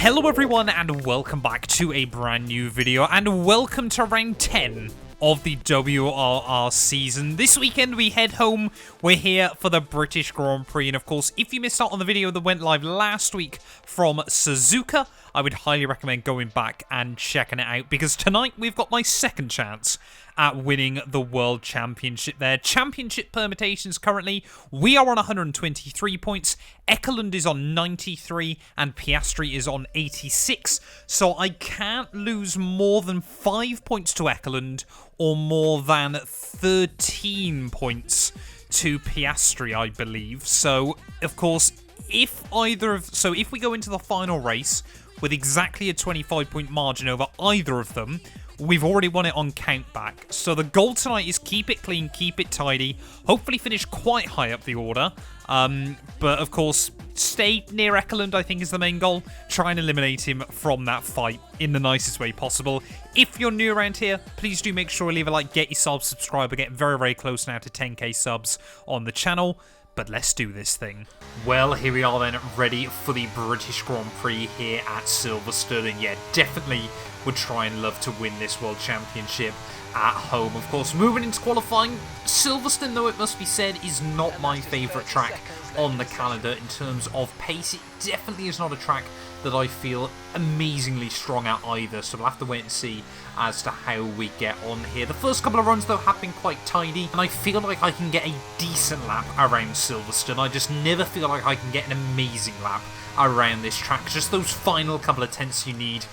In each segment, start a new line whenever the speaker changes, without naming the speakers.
Hello everyone and welcome back to a brand new video and welcome to round 10 of the WOR season. This weekend we head home. We're here for the British Grand Prix, and of course if you missed out on the video that went live last week from Suzuka, I would highly recommend going back and checking it out, because tonight we've got my second chance at winning the World Championship there. Championship permutations currently, we are on 123 points, Ekkelund is on 93, and Piastri is on 86. So I can't lose more than 5 points to Ekkelund, or more than 13 points to Piastri, I believe. So, of course, if we go into the final race with exactly a 25-point margin over either of them, we've already won it on countback. So the goal tonight is keep it clean, keep it tidy, hopefully finish quite high up the order. But of course, stay near Ekkelund, I think, is the main goal. Try and eliminate him from that fight in the nicest way possible. If you're new around here, please do make sure to leave a like, get yourself subscribed. We're getting very, very close now to 10k subs on the channel. But let's do this thing. Well, here we are then, ready for the British Grand Prix here at Silverstone. And yeah, definitely would try and love to win this World Championship at home. Of course, moving into qualifying, Silverstone, though it must be said, is not my favourite track on the calendar in terms of pace. It definitely is not a track that I feel amazingly strong at either, so we'll have to wait and see as to how we get on here. The first couple of runs, though, have been quite tidy, and I feel like I can get a decent lap around Silverstone. I just never feel like I can get an amazing lap around this track. Just those final couple of tenths you need,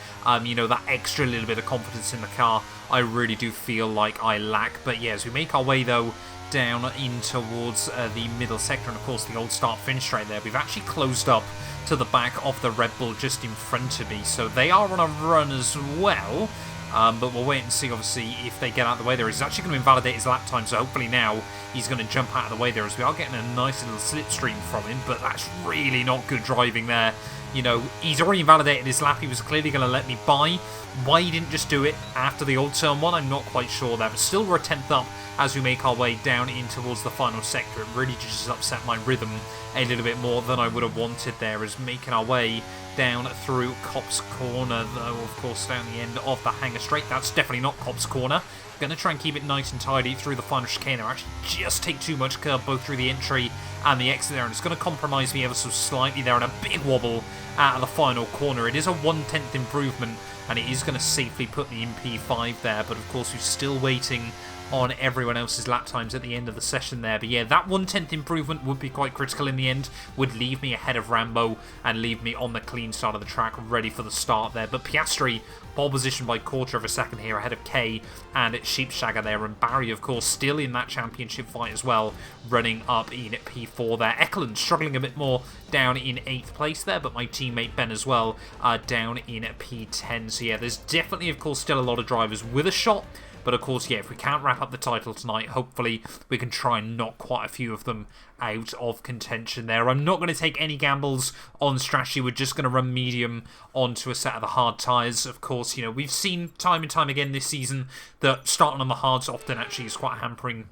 you know, that extra little bit of confidence in the car, I really do feel like I lack. But yeah, as we make our way, though, down in towards the middle sector, and of course the old start-finish straight there, we've actually closed up to the back of the Red Bull just in front of me, so they are on a run as well. But we'll wait and see, obviously, if they get out of the way there. He's actually going to invalidate his lap time, so hopefully now he's going to jump out of the way there, as we are getting a nice little slipstream from him, but that's really not good driving there. You know, he's already invalidated his lap. He was clearly going to let me by. Why he didn't just do it after the old turn one, I'm not quite sure there, but still we're a 10th up as we make our way down in towards the final sector. It really just upset my rhythm a little bit more than I would have wanted there, as making our way down through Copse Corner, though, of course, down the end of the hangar straight. That's definitely not Copse Corner. Going to try and keep it nice and tidy through the final chicane there. Actually just take too much curb both through the entry and the exit there, and it's going to compromise me ever so slightly there, and a big wobble out of the final corner. It is a 1/10 improvement, and it is going to safely put me in P5 there, but of course we're still waiting on everyone else's lap times at the end of the session there. But yeah, that 1/10 improvement would be quite critical in the end, would leave me ahead of Rambo and leave me on the clean side of the track, ready for the start there. But Piastri, pole position by quarter of a second here, ahead of K and Sheepshagger there, and Barry, of course, still in that championship fight as well, running up in P4 there. Ekkelund struggling a bit more down in 8th place there, but my teammate Ben as well down in P10. So yeah, there's definitely, of course, still a lot of drivers with a shot. But of course, yeah, if we can't wrap up the title tonight, hopefully we can try and knock quite a few of them out of contention there. I'm not going to take any gambles on strategy. We're just going to run medium onto a set of the hard tyres. Of course, you know, we've seen time and time again this season that starting on the hards often actually is quite a hampering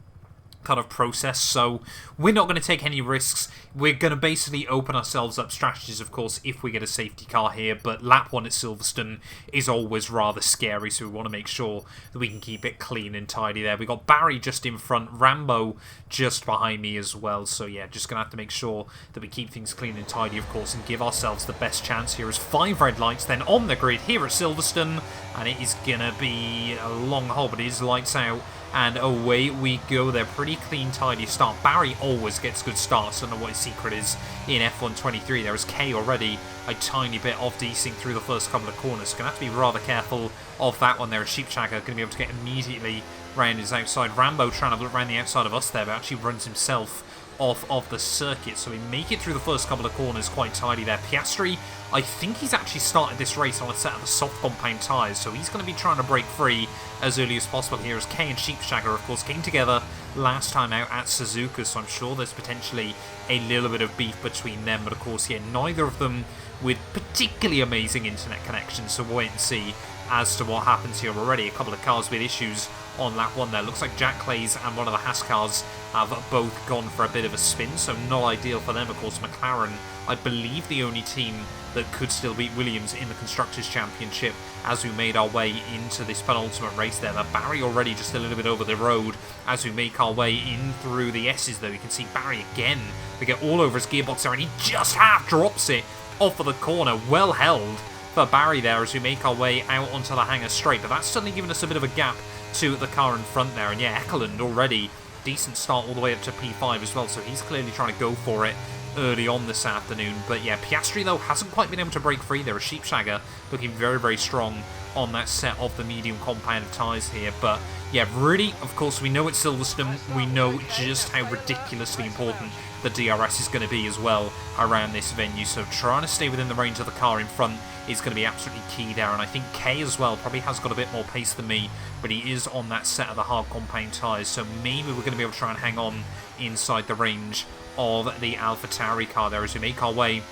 kind of process, so we're not going to take any risks. We're going to basically open ourselves up strategies, of course, if we get a safety car here, but lap 1 at Silverstone is always rather scary, so we want to make sure that we can keep it clean and tidy there. We got Barry just in front, Rambo just behind me as well, so yeah, just going to have to make sure that we keep things clean and tidy, of course, and give ourselves the best chance here as 5 red lights then on the grid here at Silverstone, and it is going to be a long haul, but it is lights out. And away we go there. Pretty clean, tidy start. Barry always gets good starts. I don't know what his secret is in F123. There is K already a tiny bit of desync through the first couple of corners. Going to have to be rather careful of that one there. Sheepshagger going to be able to get immediately round his outside. Rambo trying to look around the outside of us there, but actually runs himself off of the circuit, so we make it through the first couple of corners quite tidy there. Piastri, I think he's actually started this race on a set of the soft compound tyres, so he's going to be trying to break free as early as possible here, as Kay and Sheepshagger, of course, came together last time out at Suzuka, so I'm sure there's potentially a little bit of beef between them, but of course, yeah, neither of them with particularly amazing internet connections, so we'll wait and see as to what happens here. Already a couple of cars with issues on lap 1 there. Looks like Jack Clays and one of the Haas cars have both gone for a bit of a spin, so not ideal for them. Of course, McLaren, I believe the only team that could still beat Williams in the Constructors' Championship as we made our way into this penultimate race there. But Barry already just a little bit over the road as we make our way in through the S's, though. You can see Barry again. We get all over his gearbox there, and he just half drops it off of the corner. Well held for Barry there as we make our way out onto the hangar straight. But that's suddenly given us a bit of a gap to the car in front there. And yeah, Eckeland already decent start all the way up to P5 as well, so he's clearly trying to go for it early on this afternoon. But yeah, Piastri though hasn't quite been able to break free there. A Sheepshagger looking very, very strong on that set of the medium compound tyres here. But yeah, really, of course, we know it's Silverstone. We know just how ridiculously important the DRS is going to be as well around this venue. So trying to stay within the range of the car in front is going to be absolutely key there. And I think Kay as well probably has got a bit more pace than me, but he is on that set of the hard compound tyres. So maybe we're going to be able to try and hang on inside the range of the AlphaTauri car there as we make our way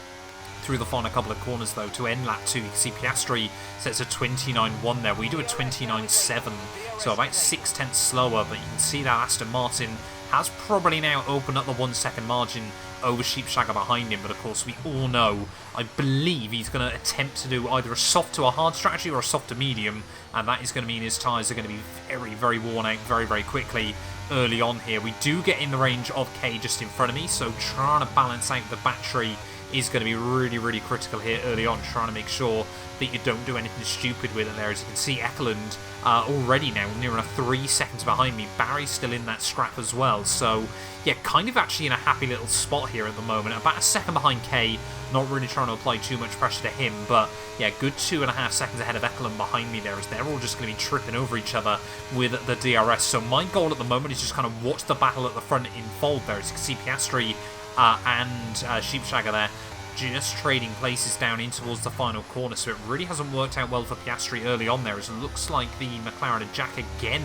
through the final couple of corners, though, to end lap 2. You can see Piastri sets a 29.1 there. We do a 29.7, so about 0.6 slower, but you can see that Aston Martin has probably now opened up the 1 second margin over Sheepshagger behind him. But of course, we all know, I believe he's going to attempt to do either a soft to a hard strategy or a soft to medium, and that is going to mean his tyres are going to be very, very worn out very, very quickly early on here. We do get in the range of K just in front of me, so trying to balance out the battery is going to be really, really critical here early on, trying to make sure that you don't do anything stupid with it there. As you can see, Eckeland already now near enough 3 seconds behind me. Barry's still in that scrap as well, so yeah, kind of actually in a happy little spot here at the moment. About a second behind K, not really trying to apply too much pressure to him, but yeah, good 2.5 seconds ahead of Eckeland behind me there, as they're all just going to be tripping over each other with the DRS. So my goal at the moment is just kind of watch the battle at the front unfold there. As you can see, Piastri and Sheepshagger there just trading places down in towards the final corner, so it really hasn't worked out well for Piastri early on there, as it looks like the McLaren and Jack again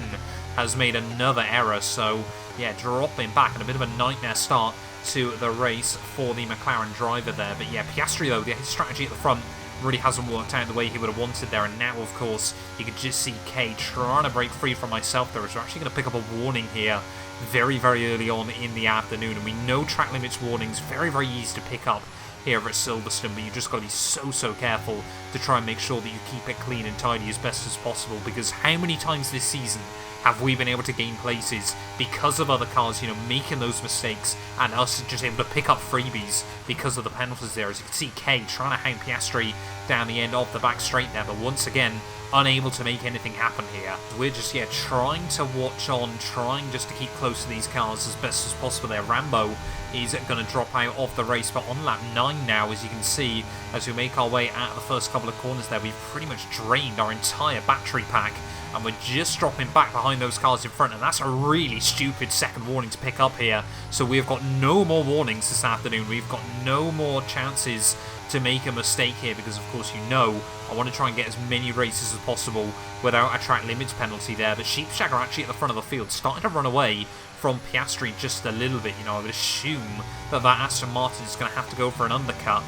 has made another error. So yeah, dropping back and a bit of a nightmare start to the race for the McLaren driver there. But yeah, Piastri though, his strategy at the front really hasn't worked out the way he would have wanted there, and now of course you could just see Kay trying to break free from myself there, as we're actually going to pick up a warning here very, very early on in the afternoon. And we know track limits warnings very, very easy to pick up here at Silverstone, but you just got to be so careful to try and make sure that you keep it clean and tidy as best as possible, because how many times this season have we been able to gain places because of other cars, you know, making those mistakes, and us just able to pick up freebies because of the penalties there. As you can see, Kay trying to hang Piastri down the end of the back straight there, but once again unable to make anything happen here. We're just, yeah, trying to watch on, trying just to keep close to these cars as best as possible there. Rambo is going to drop out of the race, but on lap 9 now, as you can see, as we make our way out of the first couple of corners there, we've pretty much drained our entire battery pack, and we're just dropping back behind those cars in front, and that's a really stupid second warning to pick up here. So we've got no more warnings this afternoon. We've got no more chances to make a mistake here, because of course, you know, I want to try and get as many races as possible without a track limits penalty there. But Sheepshagger actually at the front of the field, starting to run away from Piastri just a little bit. You know, I would assume that Aston Martin is going to have to go for an undercut.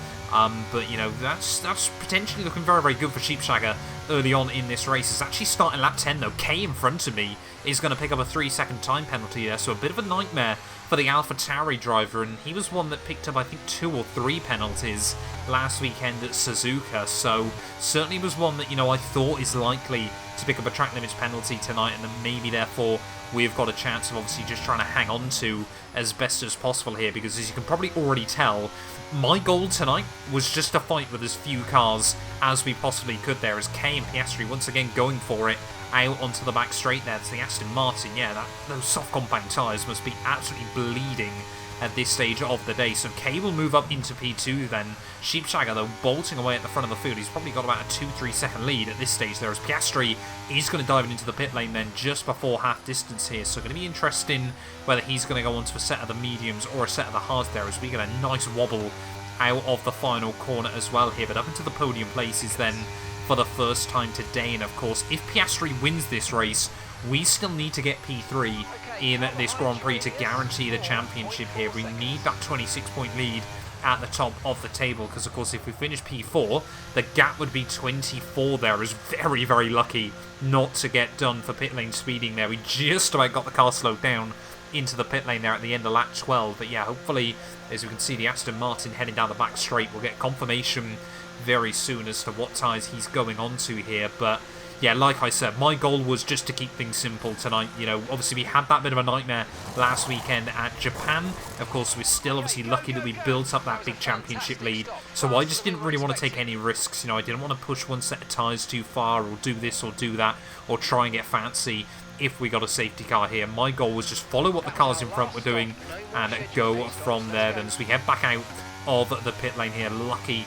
But, you know, that's potentially looking very, very good for Sheepshagger early on in this race. It's actually starting lap 10, though. Kay in front of me is going to pick up a 3-second time penalty there, so a bit of a nightmare for the AlphaTauri driver, and he was one that picked up, I think, 2 or 3 penalties last weekend at Suzuka, so certainly was one that, you know, I thought is likely to pick up a track limits penalty tonight, and then maybe, therefore, we've got a chance of obviously just trying to hang on to as best as possible here, because as you can probably already tell, my goal tonight was just to fight with as few cars as we possibly could there, as Kay and Piastri once again going for it out onto the back straight there. It's the Aston Martin. Yeah, those soft compound tyres must be absolutely bleeding at this stage of the day. So Kay will move up into P2 then. Sheepshagger, though, bolting away at the front of the field. He's probably got about a 2-3 second lead at this stage there, as Piastri is going to dive into the pit lane then just before half distance here. So going to be interesting whether he's going to go onto a set of the mediums or a set of the hards there, as we get a nice wobble out of the final corner as well here. But up into the podium places then for the first time today. And of course, if Piastri wins this race, we still need to get P3 in this Grand Prix to guarantee the championship here. We need that 26-point lead at the top of the table, because of course if we finish P4, the gap would be 24 there. Is very, very lucky not to get done for pit lane speeding there. We just about got the car slowed down into the pit lane there at the end of lap 12, but yeah, hopefully, as we can see the Aston Martin heading down the back straight, we'll get confirmation very soon as to what tyres he's going on to here. But yeah, like I said, my goal was just to keep things simple tonight. You know, obviously we had that bit of a nightmare last weekend at Japan. Of course, we're still obviously lucky that we built up that big championship lead. So I just didn't really want to take any risks. You know, I didn't want to push one set of tyres too far, or do this or do that, or try and get fancy if we got a safety car here. My goal was just follow what the cars in front were doing and go from there. Then as we head back out of the pit lane here, lucky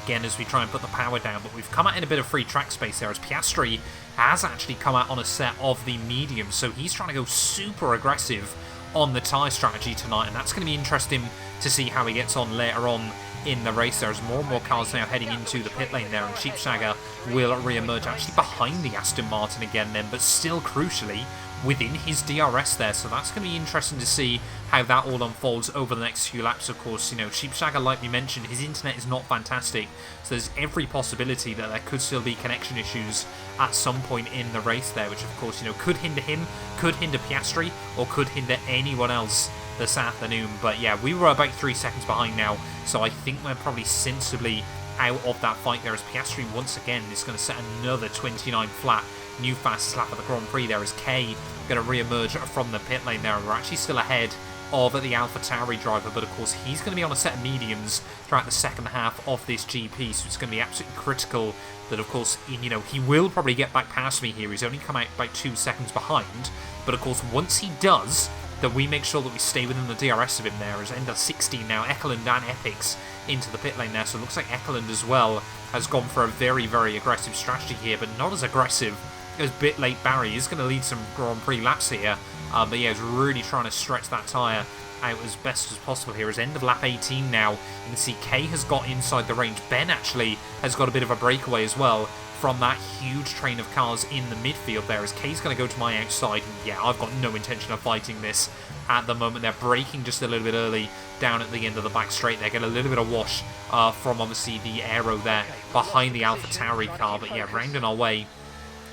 again as we try and put the power down, but we've come out in a bit of free track space there as Piastri has actually come out on a set of the medium, so he's trying to go super aggressive on the tyre strategy tonight, and that's going to be interesting to see how he gets on later on in the race. There's more and more cars now heading into the pit lane there, and Sheepshagger will re-emerge actually behind the Aston Martin again then, but still crucially within his DRS there, so that's going to be interesting to see how that all unfolds over the next few laps. Of course, you know, Sheepshagger, like we mentioned, his internet is not fantastic, so there's every possibility that there could still be connection issues at some point in the race there, which of course, you know, could hinder him, could hinder Piastri, or could hinder anyone else this afternoon. But yeah, we were about 3 seconds behind now, so I think we're probably sensibly out of that fight there, as Piastri once again is going to set another 29 flat, new fastest lap of the Grand Prix there, as K going to re-emerge from the pit lane there, and we're actually still ahead of the AlphaTauri driver, but of course he's going to be on a set of mediums throughout the second half of this GP, so it's going to be absolutely critical that, of course, you know, he will probably get back past me here. He's only come out about 2 seconds behind, but of course once he does, that we make sure that we stay within the DRS of him there, as end of 16 now, Ekeland and Epix into the pit lane there, so it looks like Ekeland as well has gone for a very, very aggressive strategy here, but not as aggressive as bit late Barry. He's going to lead some Grand Prix laps here, but yeah, he's really trying to stretch that tyre out as best as possible here. As end of lap 18 now, you can see K has got inside the range. Ben actually has got a bit of a breakaway as well from that huge train of cars in the midfield there, as K's going to go to my outside, and yeah, I've got no intention of fighting this at the moment. They're braking just a little bit early down at the end of the back straight. They get a little bit of wash from obviously the aero there behind the AlphaTauri car, but yeah, rounding our way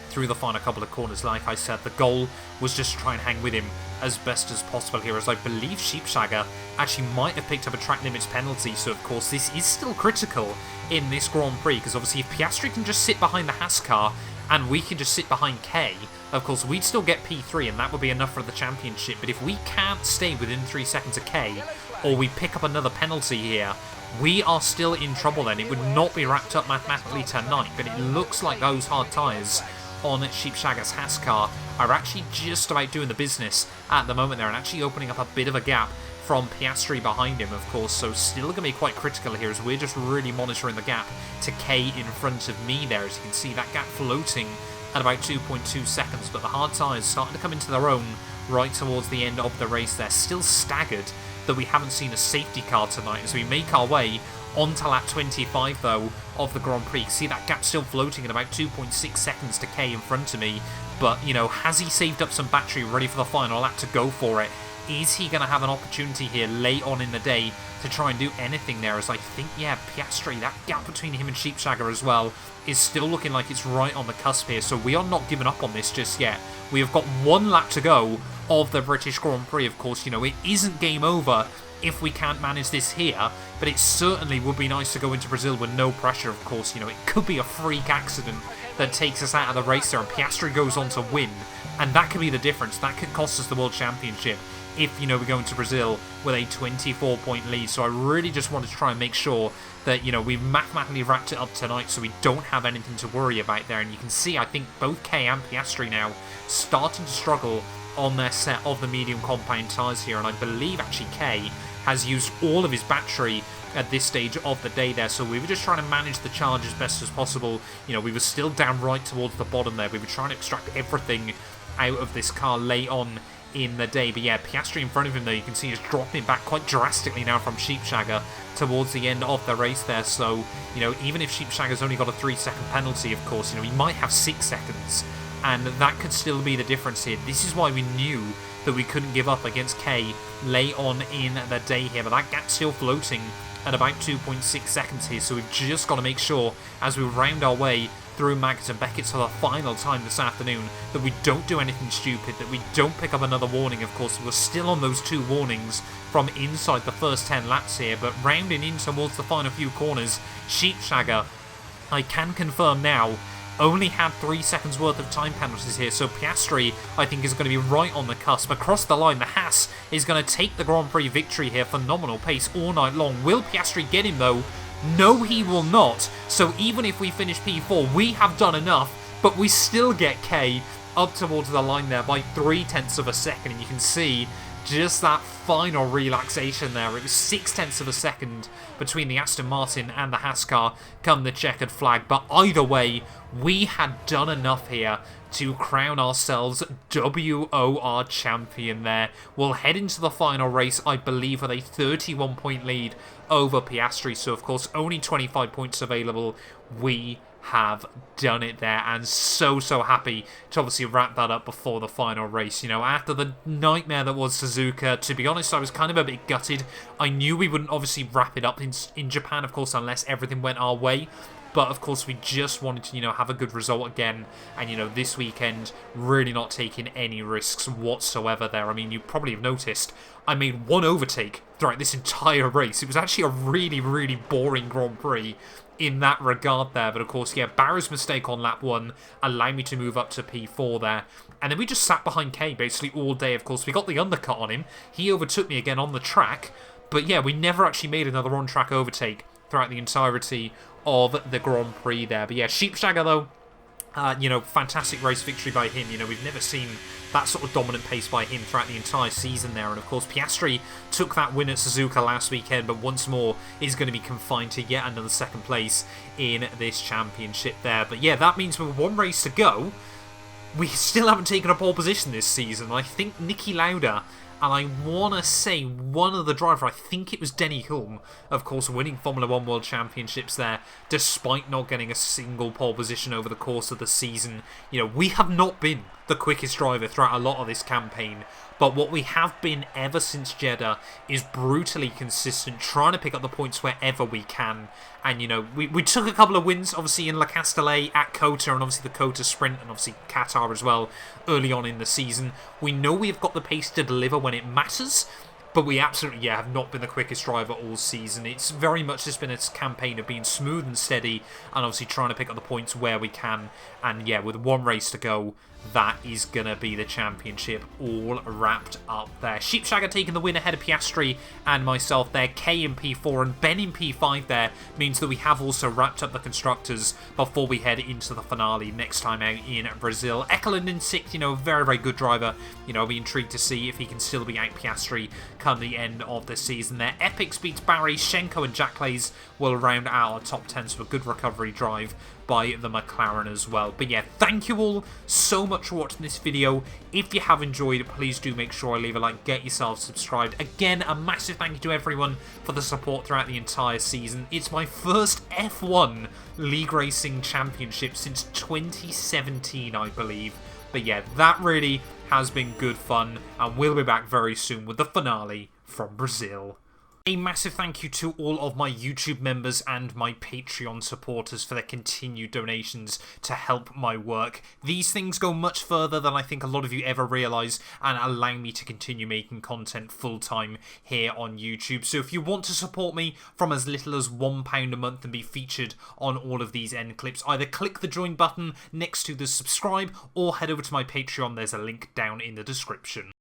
through the final couple of corners. Like I said, the goal was just to try and hang with him as best as possible here, as I believe Sheepshagger actually might have picked up a track limits penalty, so of course this is still critical in this Grand Prix, because obviously if Piastri can just sit behind the Haas car and we can just sit behind K, of course we'd still get P3 and that would be enough for the championship. But if we can't stay within 3 seconds of K, or we pick up another penalty here, we are still in trouble then. It would not be wrapped up mathematically tonight, but it looks like those hard tyres on Sheepshagger's Haas car are actually just about doing the business at the moment there, and actually opening up a bit of a gap from Piastri behind him, of course, so still going to be quite critical here, as we're just really monitoring the gap to K in front of me there. As you can see, that gap floating at about 2.2 seconds, but the hard tyres starting to come into their own right towards the end of the race there. Still staggered that we haven't seen a safety car tonight as we make our way onto lap 25 though of the Grand Prix. See that gap still floating at about 2.6 seconds to K in front of me, but you know, has he saved up some battery ready for the final lap to go for it? Is he going to have an opportunity here late on in the day to try and do anything there? As I think, yeah, Piastri, that gap between him and Sheepshagger as well is still looking like it's right on the cusp here, so we are not giving up on this just yet. We have got 1 lap to go of the British Grand Prix. Of course, you know, it isn't game over if we can't manage this here, but it certainly would be nice to go into Brazil with no pressure. Of course, you know, it could be a freak accident that takes us out of the race there and Piastri goes on to win, and that could be the difference. That could cost us the World Championship if, you know, we go into Brazil with a 24-point lead. So I really just wanted to try and make sure that, you know, we've mathematically wrapped it up tonight so we don't have anything to worry about there. And you can see, I think both K and Piastri now starting to struggle on their set of the medium compound tyres here, and I believe actually K has used all of his battery at this stage of the day there, so we were just trying to manage the charge as best as possible. You know, we were still down right towards the bottom there. We were trying to extract everything out of this car late on in the day, but yeah, Piastri in front of him though, you can see is dropping back quite drastically now from Sheepshagger towards the end of the race there. So, you know, even if Sheepshagger's only got a 3-second penalty, of course, you know, he might have 6 seconds, and that could still be the difference here. This is why we knew that we couldn't give up against K late on in the day here, but that gap still floating at about 2.6 seconds here, so we've just got to make sure as we round our way through Maggott and Beckett for the final time this afternoon that we don't do anything stupid, that we don't pick up another warning. Of course, we're still on those 2 warnings from inside the first 10 laps here, but rounding in towards the final few corners, Sheepshagger, I can confirm now, only had 3 seconds worth of time penalties here, so Piastri, I think, is going to be right on the cusp. Across the line, the Haas is going to take the Grand Prix victory here. Phenomenal pace all night long. Will Piastri get him, though? No, he will not. So even if we finish P4, we have done enough, but we still get K up towards the line there by 0.3 of a second, and you can see just that final relaxation there. It was 0.6 of a second between the Aston Martin and the Haas car come the checkered flag, but either way, we had done enough here to crown ourselves WOR champion there. We'll head into the final race, I believe, with a 31-point lead over Piastri, so of course only 25 points available. We have done it there, and so happy to obviously wrap that up before the final race. You know, after the nightmare that was Suzuka, to be honest, I was kind of a bit gutted. I knew we wouldn't obviously wrap it up in Japan, of course, unless everything went our way. But, of course, we just wanted to, you know, have a good result again. And, you know, this weekend, really not taking any risks whatsoever there. I mean, you probably have noticed I made 1 overtake throughout this entire race. It was actually a really boring Grand Prix in that regard there. But, of course, yeah, Barra's mistake on lap 1 allowed me to move up to P4 there. And then we just sat behind K basically all day, of course. We got the undercut on him. He overtook me again on the track. But, yeah, we never actually made another on-track overtake throughout the entirety of the Grand Prix there. But yeah, Sheepshagger though, you know, fantastic race victory by him. You know, we've never seen that sort of dominant pace by him throughout the entire season there. And of course, Piastri took that win at Suzuka last weekend, but once more is going to be confined to yet another second place in this championship there. But yeah, that means with 1 race to go, we still haven't taken a pole position this season. I think Niki Lauda, and I want to say one of the driver, I think it was Denny Hulme, of course, winning Formula 1 World Championships there, despite not getting a single pole position over the course of the season. You know, we have not been the quickest driver throughout a lot of this campaign, but what we have been ever since Jeddah is brutally consistent, trying to pick up the points wherever we can. And, you know, we took a couple of wins, obviously, in Le Castellet, at Kota, and obviously the Kota Sprint, and obviously Qatar as well, early on in the season. We know we've got the pace to deliver when it matters, but we absolutely, yeah, have not been the quickest driver all season. It's very much just been a campaign of being smooth and steady, and obviously trying to pick up the points where we can. And, yeah, with 1 race to go, that is going to be the championship all wrapped up there. Sheepshagger taking the win ahead of Piastri and myself there. K in P4 and Ben in P5 there means that we have also wrapped up the Constructors before we head into the finale next time out in Brazil. Ekelund in 6th, you know, very good driver. You know, I'll be intrigued to see if he can still be out Piastri come the end of the season there. Epix beats Barry, Schenko and Jack Lays will round out our top 10, so a good recovery drive by the McLaren as well. But yeah, thank you all so much for watching this video. If you have enjoyed it, please do make sure I leave a like, get yourself subscribed. Again, a massive thank you to everyone for the support throughout the entire season. It's my first F1 League Racing Championship since 2017, I believe. But yeah, that really has been good fun, and we'll be back very soon with the finale from Brazil. A massive thank you to all of my YouTube members and my Patreon supporters for their continued donations to help my work. These things go much further than I think a lot of you ever realise, and allow me to continue making content full-time here on YouTube. So if you want to support me from as little as £1 a month and be featured on all of these end clips, either click the join button next to the subscribe or head over to my Patreon. There's a link down in the description.